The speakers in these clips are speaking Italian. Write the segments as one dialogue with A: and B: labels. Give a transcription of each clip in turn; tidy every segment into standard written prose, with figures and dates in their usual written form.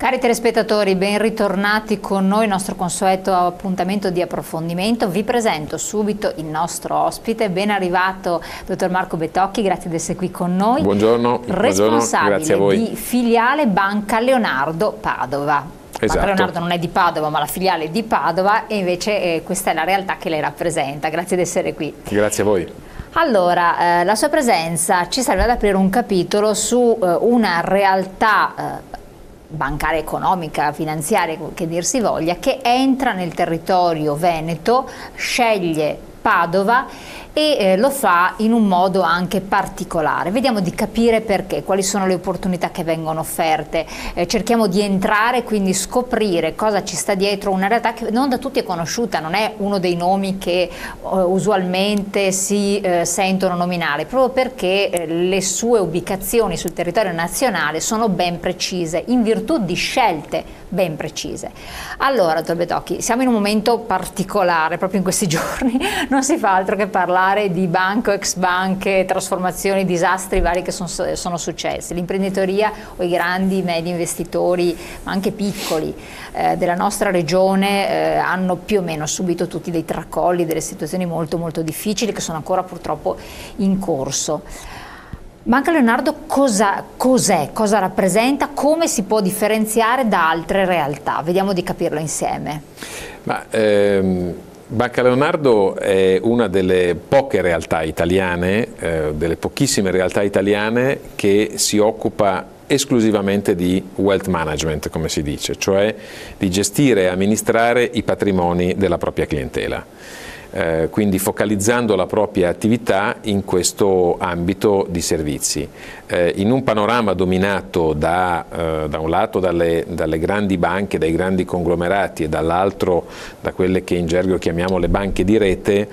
A: Cari telespettatori, ben ritornati con noi, il nostro consueto appuntamento di approfondimento. Vi presento subito il nostro ospite, ben arrivato dottor Marco Betocchi, grazie di essere qui con noi.
B: Buongiorno,
A: responsabile
B: grazie a voi.
A: di filiale Banca Leonardo Padova.
B: Esatto.
A: Banca Leonardo non è di Padova, ma la filiale è di Padova, e invece questa è la realtà che lei rappresenta. Grazie di essere qui.
B: Grazie a voi.
A: Allora, la sua presenza ci serve ad aprire un capitolo su una realtà bancaria, economica, finanziaria, che dir si voglia, che entra nel territorio veneto, sceglie Padova e lo fa in un modo anche particolare. Vediamo di capire perché, quali sono le opportunità che vengono offerte, cerchiamo di entrare, quindi scoprire cosa ci sta dietro una realtà che non da tutti è conosciuta, non è uno dei nomi che usualmente si sentono nominare, proprio perché le sue ubicazioni sul territorio nazionale sono ben precise, in virtù di scelte ben precise. Allora, dottor Betocchi, siamo in un momento particolare, proprio in questi giorni, non si fa altro che parlare di banche, ex banche, trasformazioni, disastri vari che sono successi. L'imprenditoria o i grandi, medi investitori, ma anche piccoli della nostra regione hanno più o meno subito tutti dei tracolli, delle situazioni molto molto difficili che sono ancora purtroppo in corso. Banca Leonardo cos'è, cosa rappresenta, come si può differenziare da altre realtà? Vediamo di capirlo insieme.
B: Banca Leonardo è una delle poche realtà italiane, delle pochissime realtà italiane che si occupa esclusivamente di wealth management, come si dice, cioè di gestire e amministrare i patrimoni della propria clientela. Quindi focalizzando la propria attività in questo ambito di servizi, in un panorama dominato da un lato dalle grandi banche, dai grandi conglomerati, e dall'altro da quelle che in gergo chiamiamo le banche di rete.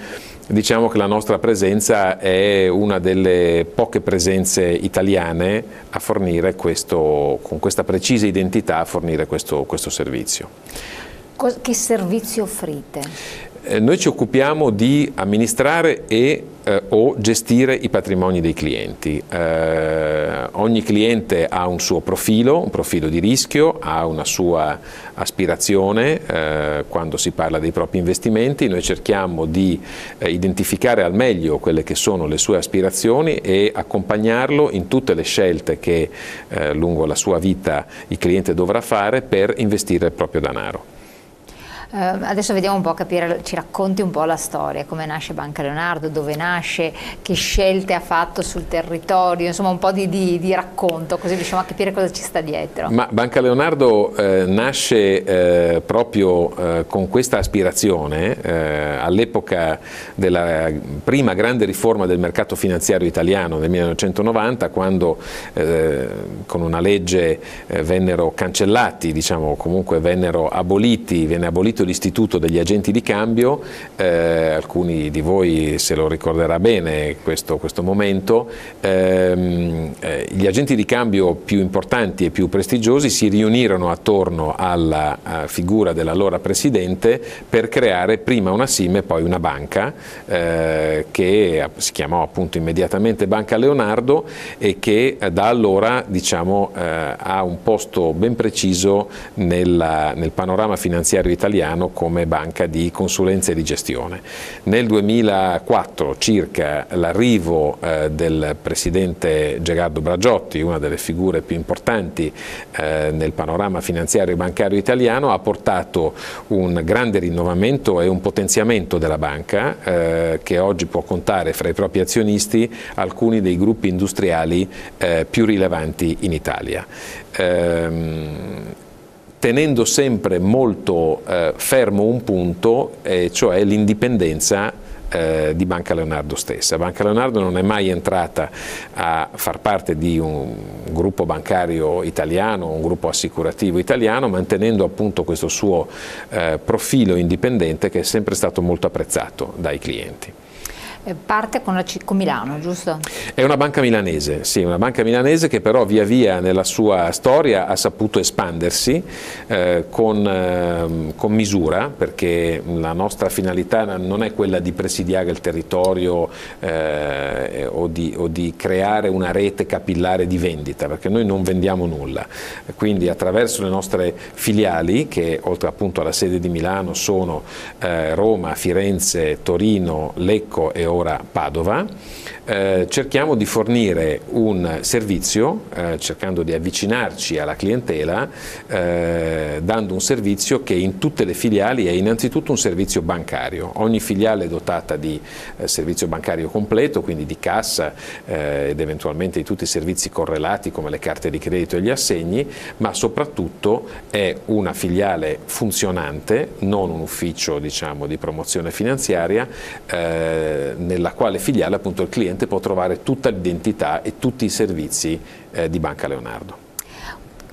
B: Diciamo che la nostra presenza è una delle poche presenze italiane a fornire con questa precisa identità, a fornire questo servizio.
A: Che servizio offrite?
B: Noi ci occupiamo di amministrare o gestire i patrimoni dei clienti. Ogni cliente ha un suo profilo, un profilo di rischio, ha una sua aspirazione quando si parla dei propri investimenti. Noi cerchiamo di identificare al meglio quelle che sono le sue aspirazioni e accompagnarlo in tutte le scelte che lungo la sua vita il cliente dovrà fare per investire il proprio denaro.
A: Adesso vediamo un po' capire, ci racconti un po' la storia, come nasce Banca Leonardo, dove nasce, che scelte ha fatto sul territorio, insomma un po' di racconto, così riusciamo a capire cosa ci sta dietro.
B: Ma Banca Leonardo nasce proprio con questa aspirazione all'epoca della prima grande riforma del mercato finanziario italiano nel 1990, quando con una legge vennero cancellati, diciamo comunque venne abolito l'istituto degli agenti di cambio. Alcuni di voi se lo ricorderà bene questo momento. Gli agenti di cambio più importanti e più prestigiosi si riunirono attorno alla figura dell'allora presidente per creare prima una SIM e poi una banca che si chiamò appunto immediatamente Banca Leonardo e che da allora diciamo ha un posto ben preciso nel panorama finanziario italiano come banca di consulenza e di gestione. Nel 2004 circa l'arrivo del presidente Gerardo Bragiotti, una delle figure più importanti nel panorama finanziario e bancario italiano, ha portato un grande rinnovamento e un potenziamento della banca che oggi può contare fra i propri azionisti alcuni dei gruppi industriali più rilevanti in Italia. Tenendo sempre molto fermo un punto, cioè l'indipendenza di Banca Leonardo stessa. Banca Leonardo non è mai entrata a far parte di un gruppo bancario italiano, un gruppo assicurativo italiano, mantenendo appunto questo suo profilo indipendente che è sempre stato molto apprezzato dai clienti.
A: Parte con Milano, giusto?
B: È una banca milanese, sì, una banca milanese che però via via nella sua storia ha saputo espandersi con misura, perché la nostra finalità non è quella di presidiare il territorio o di creare una rete capillare di vendita, perché noi non vendiamo nulla. Quindi attraverso le nostre filiali, che oltre appunto alla sede di Milano sono Roma, Firenze, Torino, Lecco e ora Padova, cerchiamo di fornire un servizio, cercando di avvicinarci alla clientela, dando un servizio che in tutte le filiali è innanzitutto un servizio bancario. Ogni filiale è dotata di servizio bancario completo, quindi di cassa ed eventualmente di tutti i servizi correlati come le carte di credito e gli assegni, ma soprattutto è una filiale funzionante, non un ufficio, diciamo, di promozione finanziaria, nella quale filiale appunto il cliente può trovare tutta l'identità e tutti i servizi di Banca Leonardo.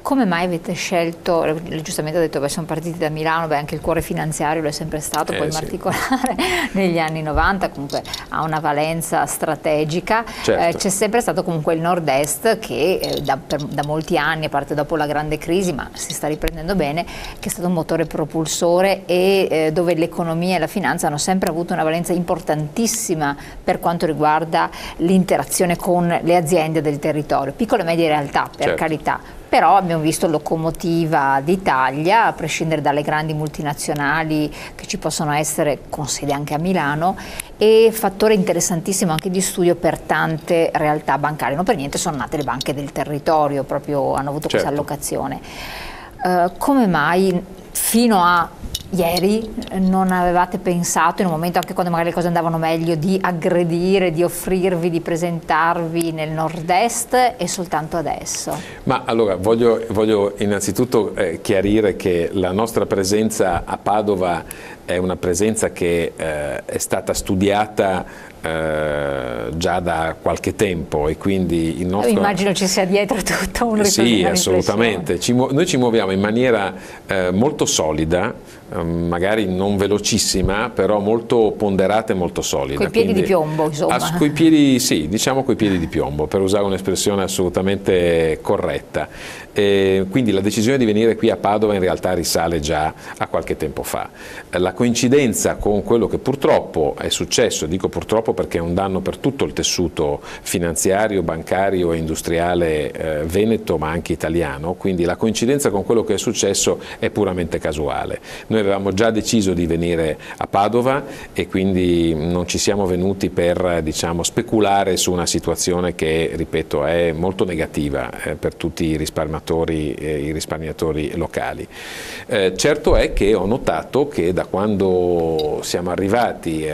A: Come mai avete scelto, giustamente ha detto che sono partiti da Milano, anche il cuore finanziario lo è sempre stato, poi in particolare negli anni 90 comunque ha una valenza strategica,
B: certo.
A: C'è sempre stato comunque il nord-est che da molti anni, a parte dopo la grande crisi, ma si sta riprendendo bene, che è stato un motore propulsore e dove l'economia e la finanza hanno sempre avuto una valenza importantissima per quanto riguarda l'interazione con le aziende del territorio, piccole e medie realtà, per
B: certo.
A: carità. Però abbiamo visto locomotiva d'Italia, a prescindere dalle grandi multinazionali che ci possono essere, con sede anche a Milano, e fattore interessantissimo anche di studio per tante realtà bancarie. Non per niente sono nate le banche del territorio, proprio hanno avuto
B: certo.
A: questa allocazione. Come mai fino a ieri non avevate pensato, in un momento anche quando magari le cose andavano meglio, di aggredire, di offrirvi, di presentarvi nel nord-est e soltanto adesso?
B: Ma allora voglio innanzitutto chiarire che la nostra presenza a Padova è una presenza che è stata studiata già da qualche tempo e quindi il nostro...
A: Immagino ci sia dietro tutto un
B: Sì, assolutamente. Noi ci muoviamo in maniera molto solida, magari non velocissima, però molto ponderata e molto solida.
A: Coi piedi di piombo, insomma.
B: Coi piedi, sì, diciamo coi piedi di piombo, per usare un'espressione assolutamente corretta. Quindi la decisione di venire qui a Padova in realtà risale già a qualche tempo fa. La coincidenza con quello che purtroppo è successo, dico purtroppo perché è un danno per tutto il tessuto finanziario, bancario e industriale veneto ma anche italiano, quindi la coincidenza con quello che è successo è puramente casuale. Noi avevamo già deciso di venire a Padova e quindi non ci siamo venuti per, diciamo, speculare su una situazione che, ripeto, è molto negativa per tutti i risparmiatori locali. Certo è che ho notato che da quando siamo arrivati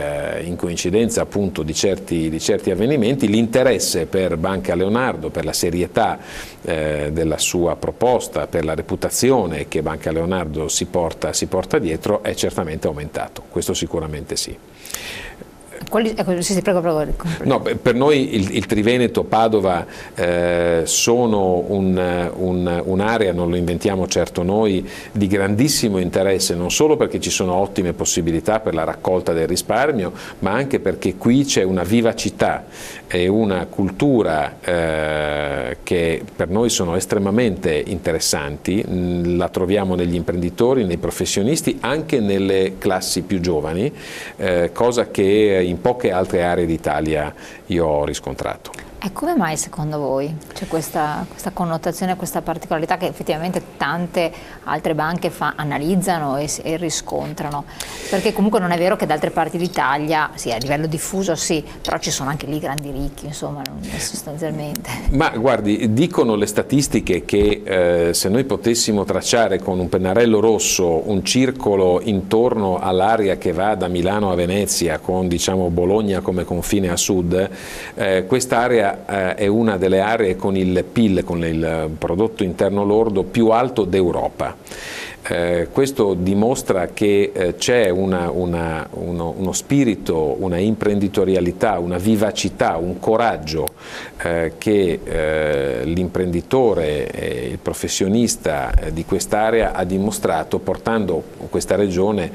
B: in coincidenza appunto di certi avvenimenti, l'interesse per Banca Leonardo, per la serietà della sua proposta, per la reputazione che Banca Leonardo si porta dietro è certamente aumentato, questo sicuramente sì.
A: Sì, prego.
B: No, per noi il Triveneto, Padova sono un'area, non lo inventiamo certo noi, di grandissimo interesse, non solo perché ci sono ottime possibilità per la raccolta del risparmio, ma anche perché qui c'è una vivacità e una cultura che per noi sono estremamente interessanti, la troviamo negli imprenditori, nei professionisti, anche nelle classi più giovani, cosa che in poche altre aree d'Italia io ho riscontrato.
A: E come mai secondo voi c'è questa connotazione, questa particolarità che effettivamente tante altre banche analizzano e riscontrano? Perché comunque non è vero che da altre parti d'Italia, sì, a livello diffuso sì, però ci sono anche lì grandi ricchi, insomma, sostanzialmente.
B: Ma guardi, dicono le statistiche che se noi potessimo tracciare con un pennarello rosso un circolo intorno all'area che va da Milano a Venezia, con diciamo Bologna come confine a sud, quest'area è una delle aree con il PIL, con il prodotto interno lordo più alto d'Europa. Questo dimostra che c'è uno spirito, una imprenditorialità, una vivacità, un coraggio che l'imprenditore, il professionista di quest'area ha dimostrato, portando questa regione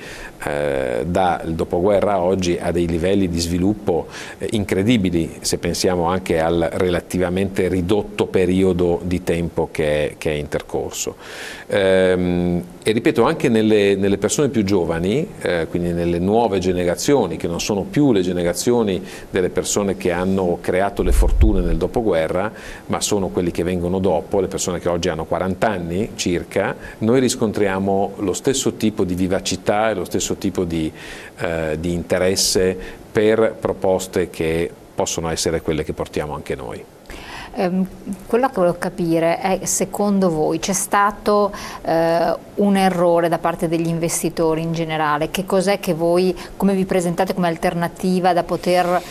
B: dal dopoguerra a oggi a dei livelli di sviluppo incredibili, se pensiamo anche al relativamente ridotto periodo di tempo che è intercorso. E ripeto, anche nelle persone più giovani, quindi nelle nuove generazioni, che non sono più le generazioni delle persone che hanno creato le fortune nel dopoguerra, ma sono quelli che vengono dopo, le persone che oggi hanno 40 anni circa, noi riscontriamo lo stesso tipo di vivacità e lo stesso tipo di interesse per proposte che possono essere quelle che portiamo anche noi.
A: Quello che volevo capire è, secondo voi c'è stato un errore da parte degli investitori in generale? Che cos'è che voi, come vi presentate come alternativa da poter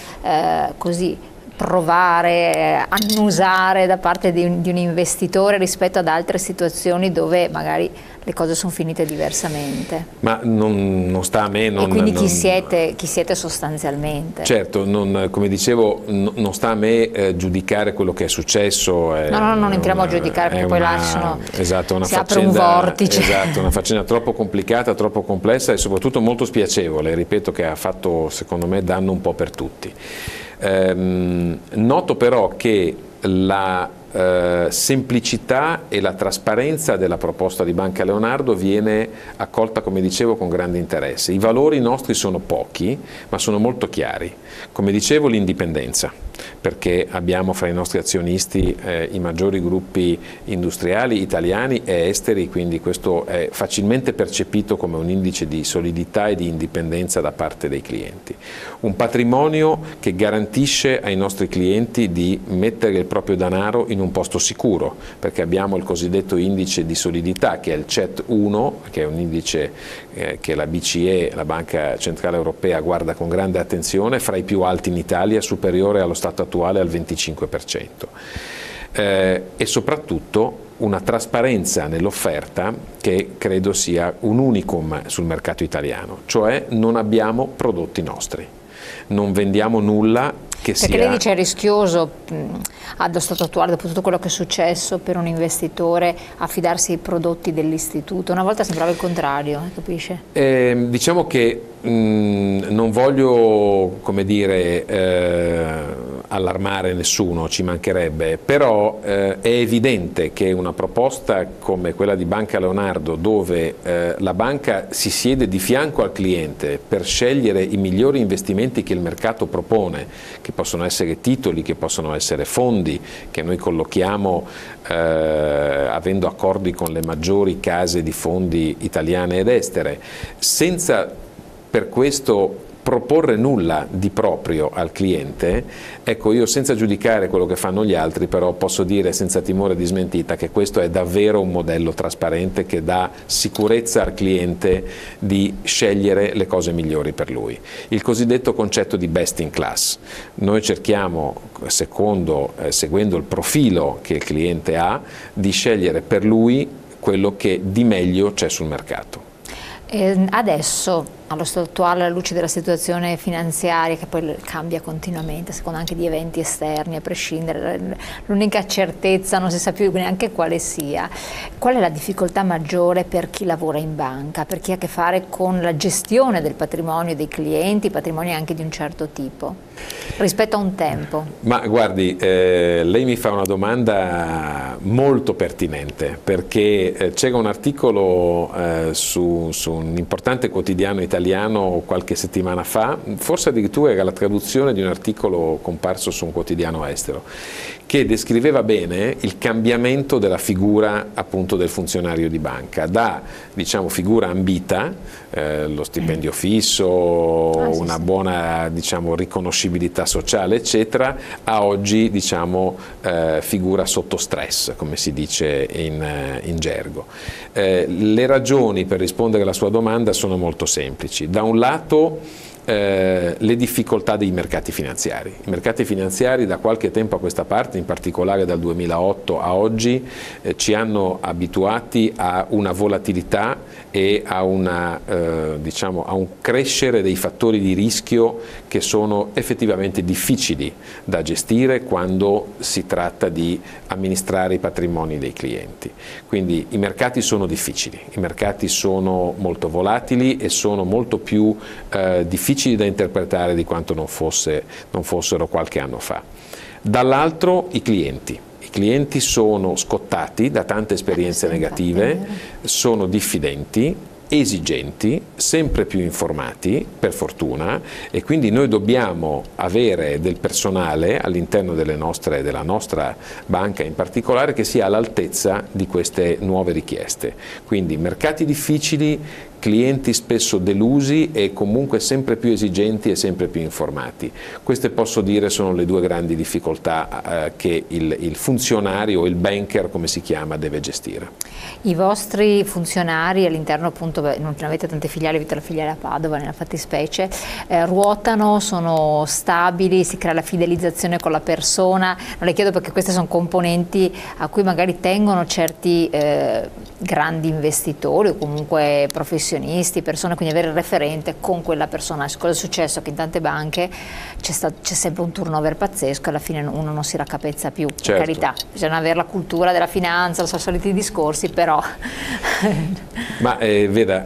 A: così provare, annusare da parte di un investitore rispetto ad altre situazioni dove magari le cose sono finite diversamente?
B: Ma non sta a me.
A: E quindi chi siete sostanzialmente?
B: Certo, come dicevo, non sta a me giudicare quello che è successo.
A: No, non entriamo a giudicare, perché poi là si apre un vortice.
B: Esatto, una faccenda troppo complicata, troppo complessa e soprattutto molto spiacevole, ripeto, che ha fatto secondo me danno un po' per tutti. Noto però che la semplicità e la trasparenza della proposta di Banca Leonardo viene accolta, come dicevo, con grande interesse. I valori nostri sono pochi, ma sono molto chiari. Come dicevo, l'indipendenza, perché abbiamo fra i nostri azionisti i maggiori gruppi industriali italiani e esteri, quindi questo è facilmente percepito come un indice di solidità e di indipendenza da parte dei clienti. Un patrimonio che garantisce ai nostri clienti di mettere il proprio denaro in un posto sicuro, perché abbiamo il cosiddetto indice di solidità, che è il CET1, che è un indice che la BCE, la Banca Centrale Europea, guarda con grande attenzione, fra i più alti in Italia, superiore allo stato attuale al 25%. E soprattutto una trasparenza nell'offerta che credo sia un unicum sul mercato italiano, cioè non abbiamo prodotti nostri, non vendiamo nulla che sia...
A: Perché lei dice è rischioso allo stato attuale, dopo tutto quello che è successo, per un investitore affidarsi ai prodotti dell'istituto? Una volta sembrava il contrario, capisce?
B: Diciamo che non voglio, come dire, allarmare nessuno, ci mancherebbe, però è evidente che una proposta come quella di Banca Leonardo, dove la banca si siede di fianco al cliente per scegliere i migliori investimenti che il mercato propone, che possono essere titoli, che possono essere fondi, che noi collochiamo avendo accordi con le maggiori case di fondi italiane ed estere, senza per questo proporre nulla di proprio al cliente. Ecco, io senza giudicare quello che fanno gli altri, però posso dire senza timore di smentita che questo è davvero un modello trasparente che dà sicurezza al cliente di scegliere le cose migliori per lui. Il cosiddetto concetto di best in class. Noi cerchiamo, seguendo il profilo che il cliente ha, di scegliere per lui quello che di meglio c'è sul mercato.
A: Adesso, allo stato attuale, alla luce della situazione finanziaria che poi cambia continuamente, secondo anche di eventi esterni, a prescindere, l'unica certezza non si sa più neanche quale sia. Qual è la difficoltà maggiore per chi lavora in banca, per chi ha a che fare con la gestione del patrimonio dei clienti, patrimoni anche di un certo tipo, rispetto a un tempo? Ma
B: guardi, lei mi fa una domanda molto pertinente, perché c'era un articolo su un importante quotidiano italiano qualche settimana fa, forse addirittura era la traduzione di un articolo comparso su un quotidiano estero, che descriveva bene il cambiamento della figura appunto del funzionario di banca, da diciamo figura ambita, lo stipendio fisso, una buona diciamo riconoscibilità sociale eccetera, a oggi diciamo figura sotto stress, come si dice in gergo. Le ragioni per rispondere alla sua domanda sono molto semplici. Da un lato le difficoltà dei mercati finanziari. I mercati finanziari da qualche tempo a questa parte, in particolare dal 2008 a oggi, ci hanno abituati a una volatilità e a, diciamo, a un crescere dei fattori di rischio che sono effettivamente difficili da gestire quando si tratta di amministrare i patrimoni dei clienti. Quindi i mercati sono difficili, i mercati sono molto volatili e sono molto più difficili da interpretare di quanto non fossero qualche anno fa. Dall'altro i clienti. I clienti sono scottati da tante esperienze negative, sono diffidenti, esigenti, sempre più informati, per fortuna, e quindi noi dobbiamo avere del personale all'interno della nostra banca in particolare che sia all'altezza di queste nuove richieste. Quindi mercati difficili, clienti spesso delusi e comunque sempre più esigenti e sempre più informati. Queste, posso dire, sono le due grandi difficoltà che il funzionario o il banker, come si chiama, deve gestire.
A: I vostri funzionari all'interno, appunto, non avete tante filiali, avete la filiale a Padova nella fattispecie, ruotano, sono stabili, si crea la fidelizzazione con la persona? Non le chiedo perché queste sono componenti a cui magari tengono certi grandi investitori o comunque professionisti, persone, quindi avere il referente con quella persona. Cosa è successo? Che in tante banche c'è sempre un turnover pazzesco, alla fine uno non si raccapezza più. Per carità, bisogna avere la cultura della finanza, sono soliti discorsi, però...
B: Ma veda,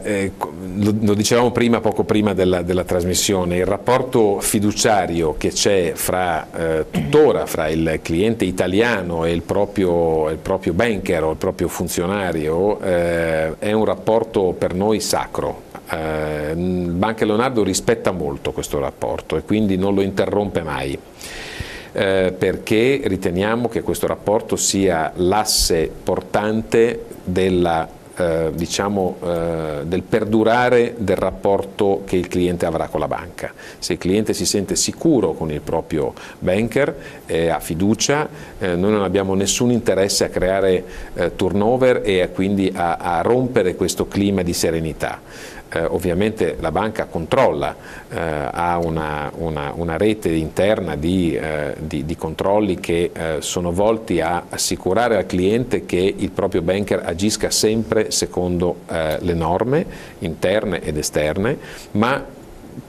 B: lo dicevamo prima, poco prima della trasmissione, il rapporto fiduciario che c'è tuttora fra il cliente italiano e il proprio banker o il proprio funzionario è un rapporto per noi sacro. Banca Leonardo rispetta molto questo rapporto e quindi non lo interrompe mai, perché riteniamo che questo rapporto sia l'asse portante del perdurare del rapporto che il cliente avrà con la banca. Se il cliente si sente sicuro con il proprio banker, ha fiducia, noi non abbiamo nessun interesse a creare turnover e quindi a rompere questo clima di serenità. Ovviamente la banca controlla, ha una rete interna di controlli che sono volti a assicurare al cliente che il proprio banker agisca sempre secondo le norme interne ed esterne, ma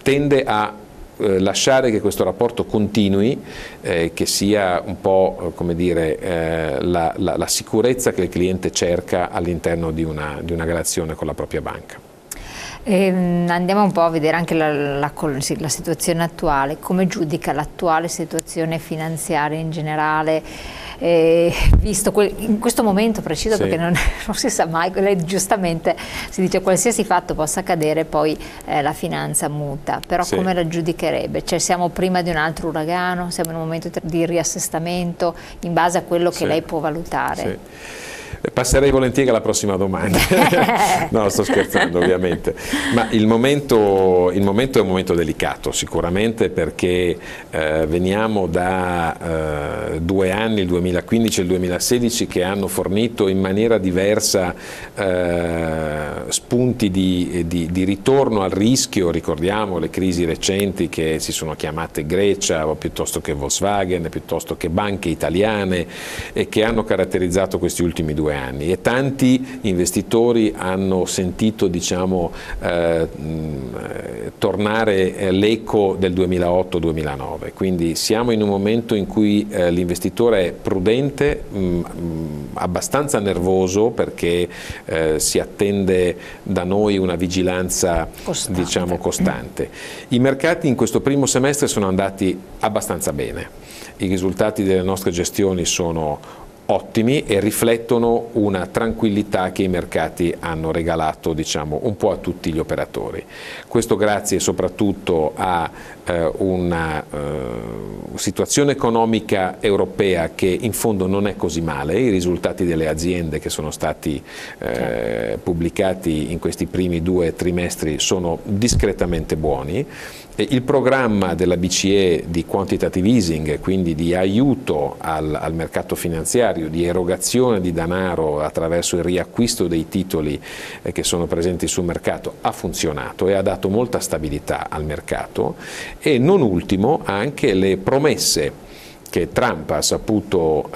B: tende a lasciare che questo rapporto continui, che sia un po', come dire, la sicurezza che il cliente cerca all'interno di una relazione con la propria banca.
A: Andiamo un po' a vedere anche la situazione attuale. Come giudica l'attuale situazione finanziaria in generale, visto in questo momento preciso, sì, perché non si sa mai, giustamente si dice qualsiasi fatto possa accadere, poi la finanza muta, però sì, come la giudicherebbe? Cioè, siamo prima di un altro uragano, siamo in un momento di riassestamento in base a quello che sì, lei può valutare? Sì.
B: Passerei volentieri alla prossima domanda. No, sto scherzando ovviamente, ma il momento è un momento delicato sicuramente, perché veniamo da 2 anni, il 2015 e il 2016, che hanno fornito in maniera diversa spunti di ritorno al rischio. Ricordiamo le crisi recenti che si sono chiamate Grecia, o piuttosto che Volkswagen, piuttosto che banche italiane, e che hanno caratterizzato questi ultimi 2 anni, e tanti investitori hanno sentito, diciamo, tornare l'eco del 2008-2009. Quindi siamo in un momento in cui l'investitore è prudente, abbastanza nervoso, perché si attende da noi una vigilanza costante. Diciamo, costante. I mercati in questo primo semestre sono andati abbastanza bene, i risultati delle nostre gestioni sono ottimi e riflettono una tranquillità che i mercati hanno regalato, diciamo, un po' a tutti gli operatori. Questo grazie soprattutto a una situazione economica europea che in fondo non è così male. I risultati delle aziende che sono stati pubblicati in questi primi 2 trimestri sono discretamente buoni. Il programma della BCE di quantitative easing, quindi di aiuto al mercato finanziario, di erogazione di denaro attraverso il riacquisto dei titoli che sono presenti sul mercato, ha funzionato e ha dato molta stabilità al mercato, e non ultimo anche le promesse che Trump ha saputo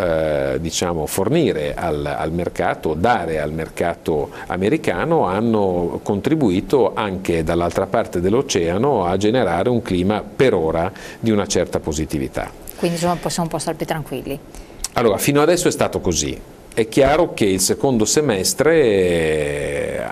B: diciamo, fornire al mercato, dare al mercato americano, hanno contribuito anche dall'altra parte dell'oceano a generare un clima per ora di una certa positività.
A: Quindi insomma, possiamo un po' stare più tranquilli?
B: Allora, fino adesso è stato così. È chiaro che il secondo semestre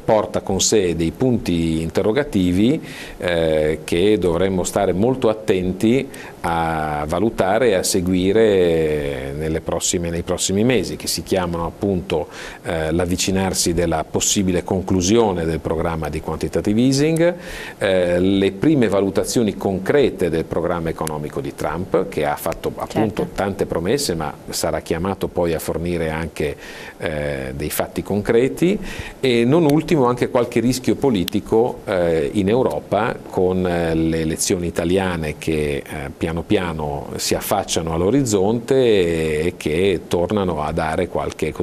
B: porta con sé dei punti interrogativi che dovremmo stare molto attenti a valutare e a seguire nei prossimi mesi, che si chiamano appunto l'avvicinarsi della possibile conclusione del programma di quantitative easing, le prime valutazioni concrete del programma economico di Trump, che ha fatto appunto tante promesse, ma sarà chiamato poi a fornire anche dei fatti concreti, e non ultimo anche qualche rischio politico in Europa, con le elezioni italiane che piano piano si affacciano all'orizzonte e che tornano a dare qualche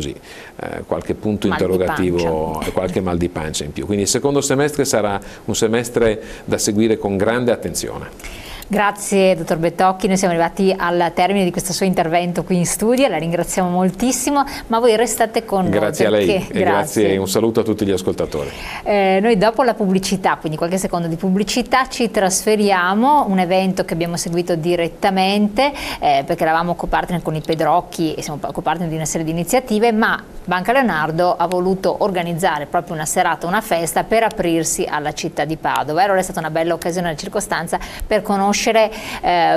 B: punto interrogativo e qualche mal di pancia in più. Quindi il secondo semestre sarà un semestre da seguire con grande attenzione.
A: Grazie dottor Bettocchi, noi siamo arrivati al termine di questo suo intervento qui in studio, la ringraziamo moltissimo, ma voi restate con noi.
B: Grazie a lei e grazie e un saluto a tutti gli ascoltatori.
A: Noi dopo la pubblicità, quindi qualche secondo di pubblicità, ci trasferiamo, un evento che abbiamo seguito direttamente perché eravamo co-partner con i Pedrocchi e siamo co-partner di una serie di iniziative, ma Banca Leonardo ha voluto organizzare proprio una serata, una festa per aprirsi alla città di Padova. Allora è stata una bella occasione, una circostanza per conoscere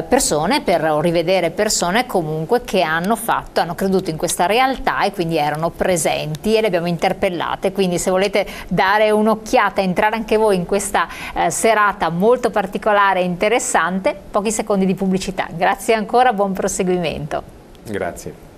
A: persone, per rivedere persone comunque che hanno creduto in questa realtà e quindi erano presenti, e le abbiamo interpellate. Quindi se volete dare un'occhiata, entrare anche voi in questa serata molto particolare e interessante, pochi secondi di pubblicità. Grazie ancora, buon proseguimento.
B: Grazie.